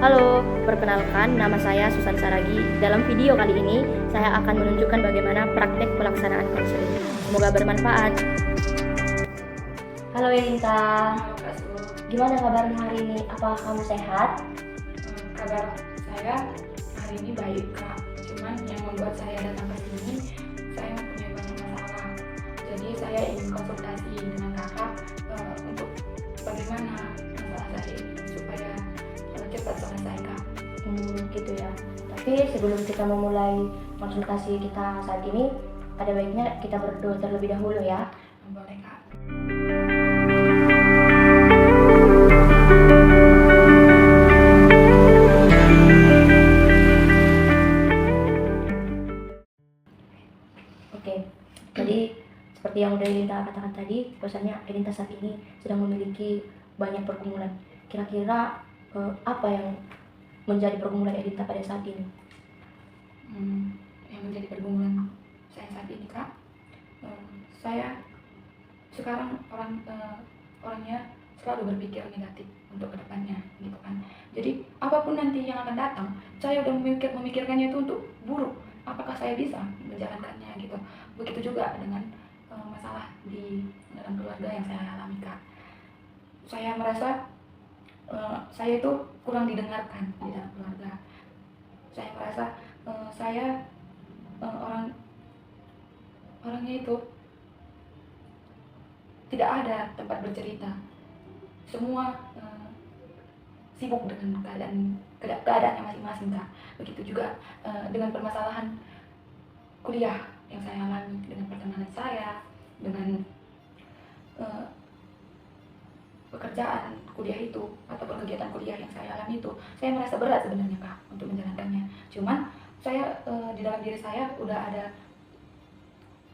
Halo, perkenalkan nama saya Susan Saragi. Dalam video kali ini, saya akan menunjukkan bagaimana praktek pelaksanaan konseling. Semoga bermanfaat. Halo Elinta, Halo Kak Su. gimana kabarmu hari ini? Apakah kamu sehat? Kabar saya hari ini baik Kak. Cuman yang membuat saya datang ke sini, saya mempunyai banyak masalah. Jadi saya ingin konsultasi dengan Kakak untuk bagaimana masalah saya ini supaya cepat selesai Kak. Gitu ya. Tapi sebelum kita memulai konsultasi kita saat ini, ada baiknya kita berdoa terlebih dahulu ya. Boleh Kak. Oke, jadi seperti yang udah Elinta katakan tadi, bahwasanya Elinta saat ini sedang memiliki banyak pergumulan. Kira-kira apa yang menjadi pergumulan Elinta pada saat ini? Yang menjadi pergumulan saya saat ini Kak, saya sekarang orangnya selalu berpikir negatif untuk kedepannya gitu kan. Jadi apapun nanti yang akan datang, saya udah memikirkannya itu untuk buruk. Apakah saya bisa menjalankannya gitu. Begitu juga dengan masalah di dalam keluarga yang saya alami Kak. Saya merasa saya itu kurang didengarkan di dalam keluarga. Saya merasa saya orangnya itu tidak ada tempat bercerita. Semua sibuk dengan keadaannya masing-masing Kak. Begitu juga dengan permasalahan kuliah yang saya alami, dengan pertemanan saya, dengan pekerjaan kuliah itu ataupun kegiatan kuliah yang saya alami itu, saya merasa berat sebenarnya Kak untuk menjalankannya. Cuman saya di dalam diri saya udah ada,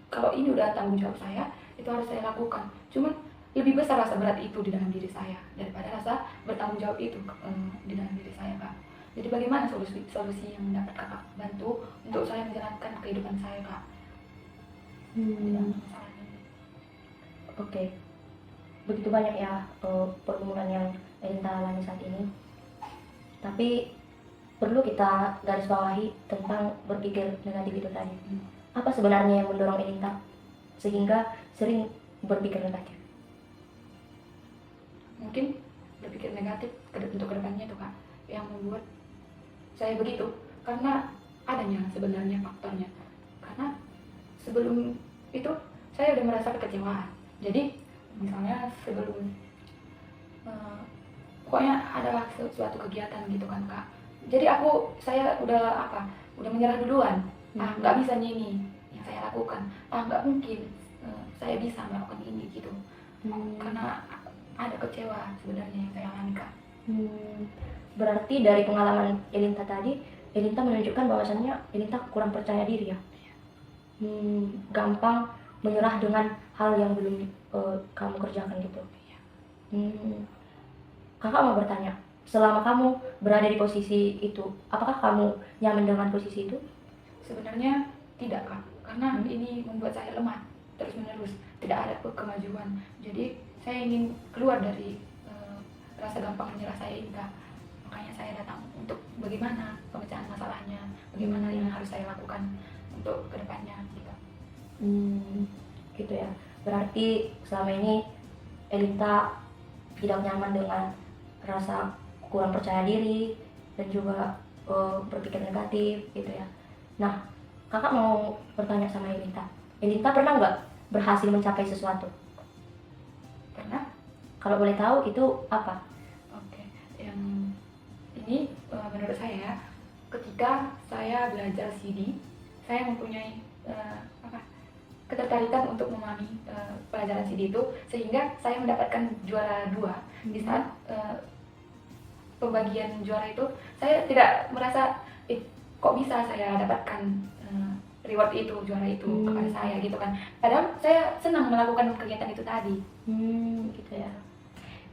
kalau ini udah tanggung jawab saya, itu harus saya lakukan. Cuman lebih besar rasa berat itu di dalam diri saya daripada rasa bertanggung jawab itu di dalam diri saya Kak. Jadi bagaimana solusi yang dapat Kakak bantu untuk saya menjalankan kehidupan saya Kak? Oke, begitu banyak ya pergumulan yang Elinta alami saat ini. Tapi perlu kita garis bawahi tentang berpikir negatif itu tadi. Apa sebenarnya yang mendorong Elinta sehingga sering berpikir negatif? Mungkin berpikir negatif untuk kedepannya itu Kak, yang membuat saya begitu karena adanya sebenarnya faktornya. Karena sebelum itu saya udah merasa kekecewaan. Jadi misalnya sebelum pokoknya ada suatu kegiatan gitu kan Kak, jadi saya udah menyerah duluan. Nggak bisa ini yang saya lakukan, nggak mungkin saya bisa melakukan ini gitu. Karena ada kecewa sebenarnya yang saya alami Kak. Berarti dari pengalaman Elinta tadi, Elinta menunjukkan bahwasannya Elinta kurang percaya diri ya. Gampang menyerah dengan hal yang belum kamu kerjakan gitu. Kakak mau bertanya, selama kamu berada di posisi itu, apakah kamu nyaman dengan posisi itu? Sebenarnya tidak Kak, karena ini membuat saya lemah terus menerus, tidak ada kemajuan. Jadi saya ingin keluar dari rasa gampang menyerah saya ini Kak. Makanya saya datang untuk bagaimana pemecahan masalahnya, bagaimana yang harus saya lakukan untuk kedepannya gitu. Gitu ya. Berarti selama ini Elinta tidak nyaman dengan rasa kurang percaya diri dan juga berpikir negatif gitu ya. Nah, kakak mau bertanya sama Elinta. Elinta pernah nggak berhasil mencapai sesuatu? Pernah? Kalau boleh tahu itu apa? Oke, yang ini menurut saya ketika saya belajar CD, saya mempunyai ketertarikan untuk memahami pelajaran CD itu, sehingga saya mendapatkan juara 2. Di saat pembagian juara itu, saya tidak merasa kok bisa saya dapatkan reward itu, juara itu kepada saya gitu kan. Padahal saya senang melakukan kegiatan itu tadi. Gitu ya.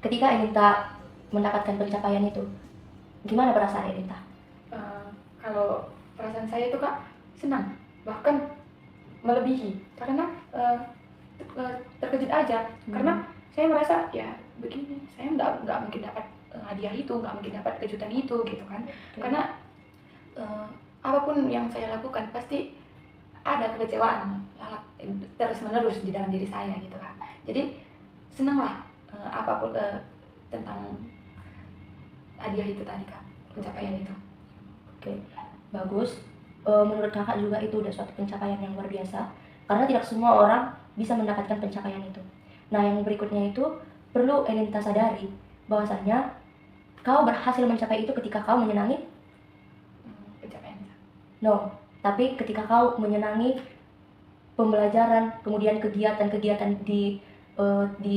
Ketika Elinta mendapatkan pencapaian itu, gimana perasaan Elinta? Kalau perasaan saya itu Kak, senang, bahkan melebihi, karena terkejut aja. Karena saya merasa ya begini, saya nggak mungkin dapat hadiah itu, nggak mungkin dapat kejutan itu gitu kan. Karena apapun yang saya lakukan pasti ada kekecewaan terus menerus di dalam diri saya gitu kan. Jadi senanglah apapun tentang hadiah itu tadi kak, pencapaian itu. Oke, bagus. Menurut kakak juga itu udah suatu pencapaian yang luar biasa, karena tidak semua orang bisa mendapatkan pencapaian itu. Nah, yang berikutnya itu perlu Elinta sadari bahwasannya kau berhasil mencapai itu ketika kau menyenangi Pencapaian itu. no, tapi ketika kau menyenangi pembelajaran, kemudian kegiatan-kegiatan di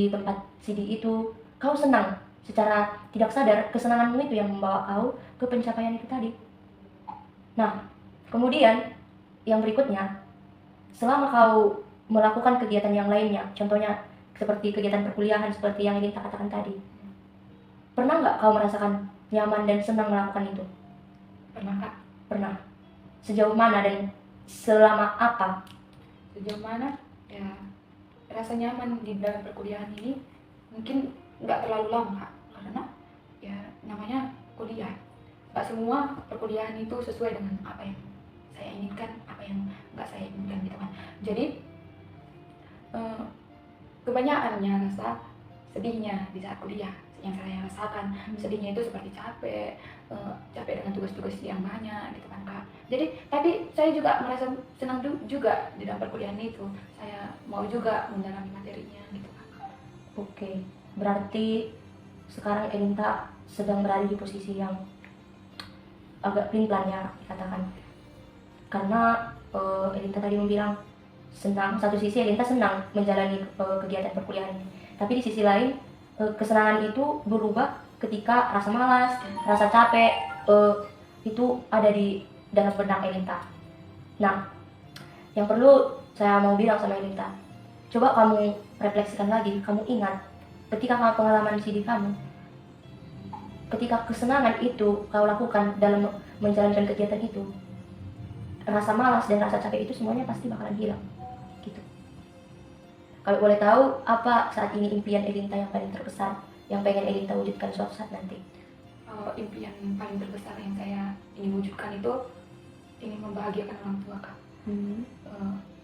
tempat CD itu, kau senang secara tidak sadar. Kesenanganmu itu yang membawa kau ke pencapaian itu tadi. Nah, kemudian yang berikutnya, selama kau melakukan kegiatan yang lainnya, contohnya seperti kegiatan perkuliahan seperti yang Elinta katakan tadi, pernah nggak kau merasakan nyaman dan senang melakukan itu? Pernah kak. Pernah. Sejauh mana dan selama apa? Sejauh mana ya, rasa nyaman di dalam perkuliahan ini mungkin nggak terlalu lama kak, karena ya namanya kuliah, nggak semua perkuliahan itu sesuai dengan apa yang saya inginkan, apa yang nggak saya inginkan gitu kan. Jadi kebanyakannya rasa sedihnya di saat kuliah yang saya rasakan. Sedihnya itu seperti capek dengan tugas-tugas yang banyak gitu kan kak. Jadi tapi saya juga merasa senang juga di dalam perkuliahan itu, saya mau juga mendalami materinya gitu kan. Oke, berarti sekarang Elinta sedang berada di posisi yang agak pelin-pelan ya dikatakan, karena Elinta tadi membilang senang. Satu sisi Elinta senang menjalani kegiatan perkuliahan ini, tapi di sisi lain kesenangan itu berubah ketika rasa malas, rasa capek itu ada di dalam benak Elinta. Nah, yang perlu saya mau bilang sama Elinta, coba kamu refleksikan lagi, kamu ingat ketika pengalaman CD kamu, ketika kesenangan itu kau lakukan dalam menjalankan kegiatan itu, rasa malas dan rasa capek itu semuanya pasti bakalan hilang gitu. Kalau boleh tahu, apa saat ini impian Elinta yang paling terbesar yang pengen Elinta wujudkan suatu saat nanti? Impian paling terbesar yang saya ingin wujudkan itu ingin membahagiakan orang tua kak.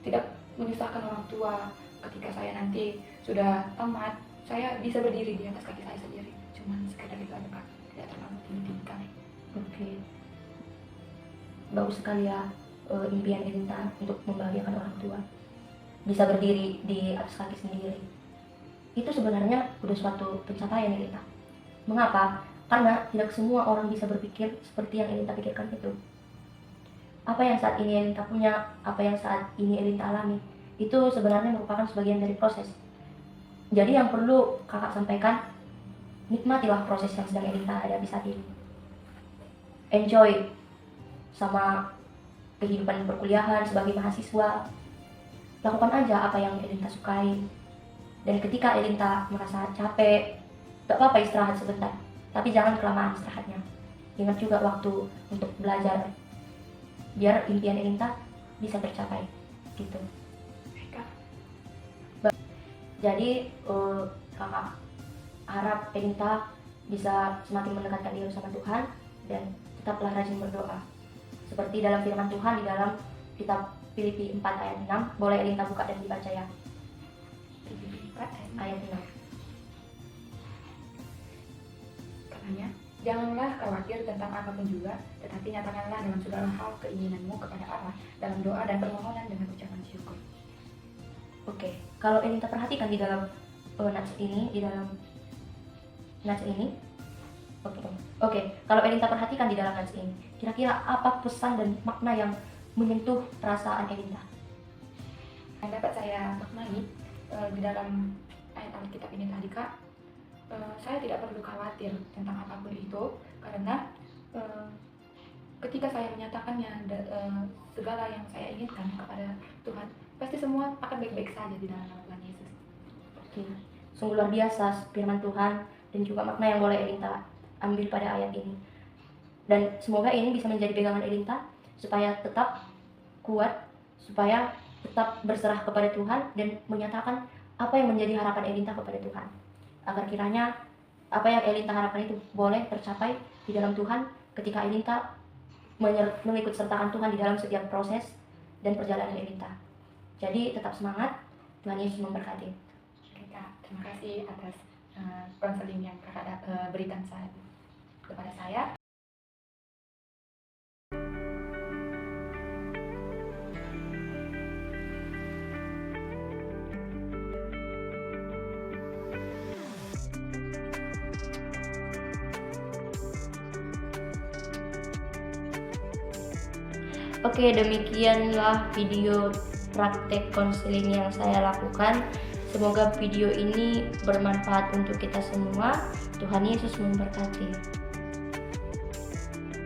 Tidak menyusahkan orang tua. Ketika saya nanti sudah tamat, saya bisa berdiri di atas kaki saya sendiri. Cuman sekedar itu aja kak, tidak terlalu tinggi-tinggi kali. Oke, bagus sekali ya impian Elinta untuk membahagiakan orang tua, bisa berdiri di atas kaki sendiri. Itu sebenarnya udah suatu pencapaian Elinta. Mengapa? Karena tidak semua orang bisa berpikir seperti yang Elinta pikirkan itu. Apa yang saat ini Elinta punya, apa yang saat ini Elinta alami, itu sebenarnya merupakan sebagian dari proses. Jadi yang perlu kakak sampaikan, nikmatilah proses yang sedang Elinta hadapi saat ini. Enjoy sama kehidupan perkuliahan sebagai mahasiswa. Lakukan aja apa yang Elinta sukai. Dan ketika Elinta merasa capek, gak apa-apa istirahat sebentar, tapi jangan kelamaan istirahatnya. Ingat juga waktu untuk belajar, biar impian Elinta bisa tercapai gitu. Jadi kakak harap Elinta bisa semakin mendekatkan diri sama Tuhan dan tetaplah rajin berdoa. Seperti dalam firman Tuhan di dalam kitab Filipi 4 ayat 6, boleh Elinta buka dan dibaca ya. Filipi 4 ayat 6. Katanya, janganlah khawatir tentang apapun juga, tetapi nyatakanlah dalam segala hal keinginanmu kepada Allah dalam doa dan permohonan dengan ucapan syukur. Oke, kalau Elinta perhatikan di dalam nats ini, Oke, kalau Elinta perhatikan di dalam nats ini, kira-kira apa pesan dan makna yang menyentuh perasaan Elinta? Yang dapat saya maknai di dalam ayat Alkitab ini tadi kak, saya tidak perlu khawatir tentang apapun itu, karena ketika saya menyatakannya segala yang saya inginkan kepada Tuhan, pasti semua akan baik-baik saja di dalam nama Tuhan Yesus. Oke, sungguh luar biasa firman Tuhan dan juga makna yang boleh Elinta ambil pada ayat ini. Dan semoga ini bisa menjadi pegangan Elinta supaya tetap kuat, supaya tetap berserah kepada Tuhan dan menyatakan apa yang menjadi harapan Elinta kepada Tuhan, agar kiranya apa yang Elinta harapkan itu boleh tercapai di dalam Tuhan ketika Elinta mengikut sertakan Tuhan di dalam setiap proses dan perjalanan Elinta. Jadi tetap semangat, Tuhan Yesus memberkati. Oke Kak, terima kasih atas konseling yang Kakak berikan kepada saya. Oke, demikianlah video praktek konseling yang saya lakukan. Semoga video ini bermanfaat untuk kita semua. Tuhan Yesus memberkati.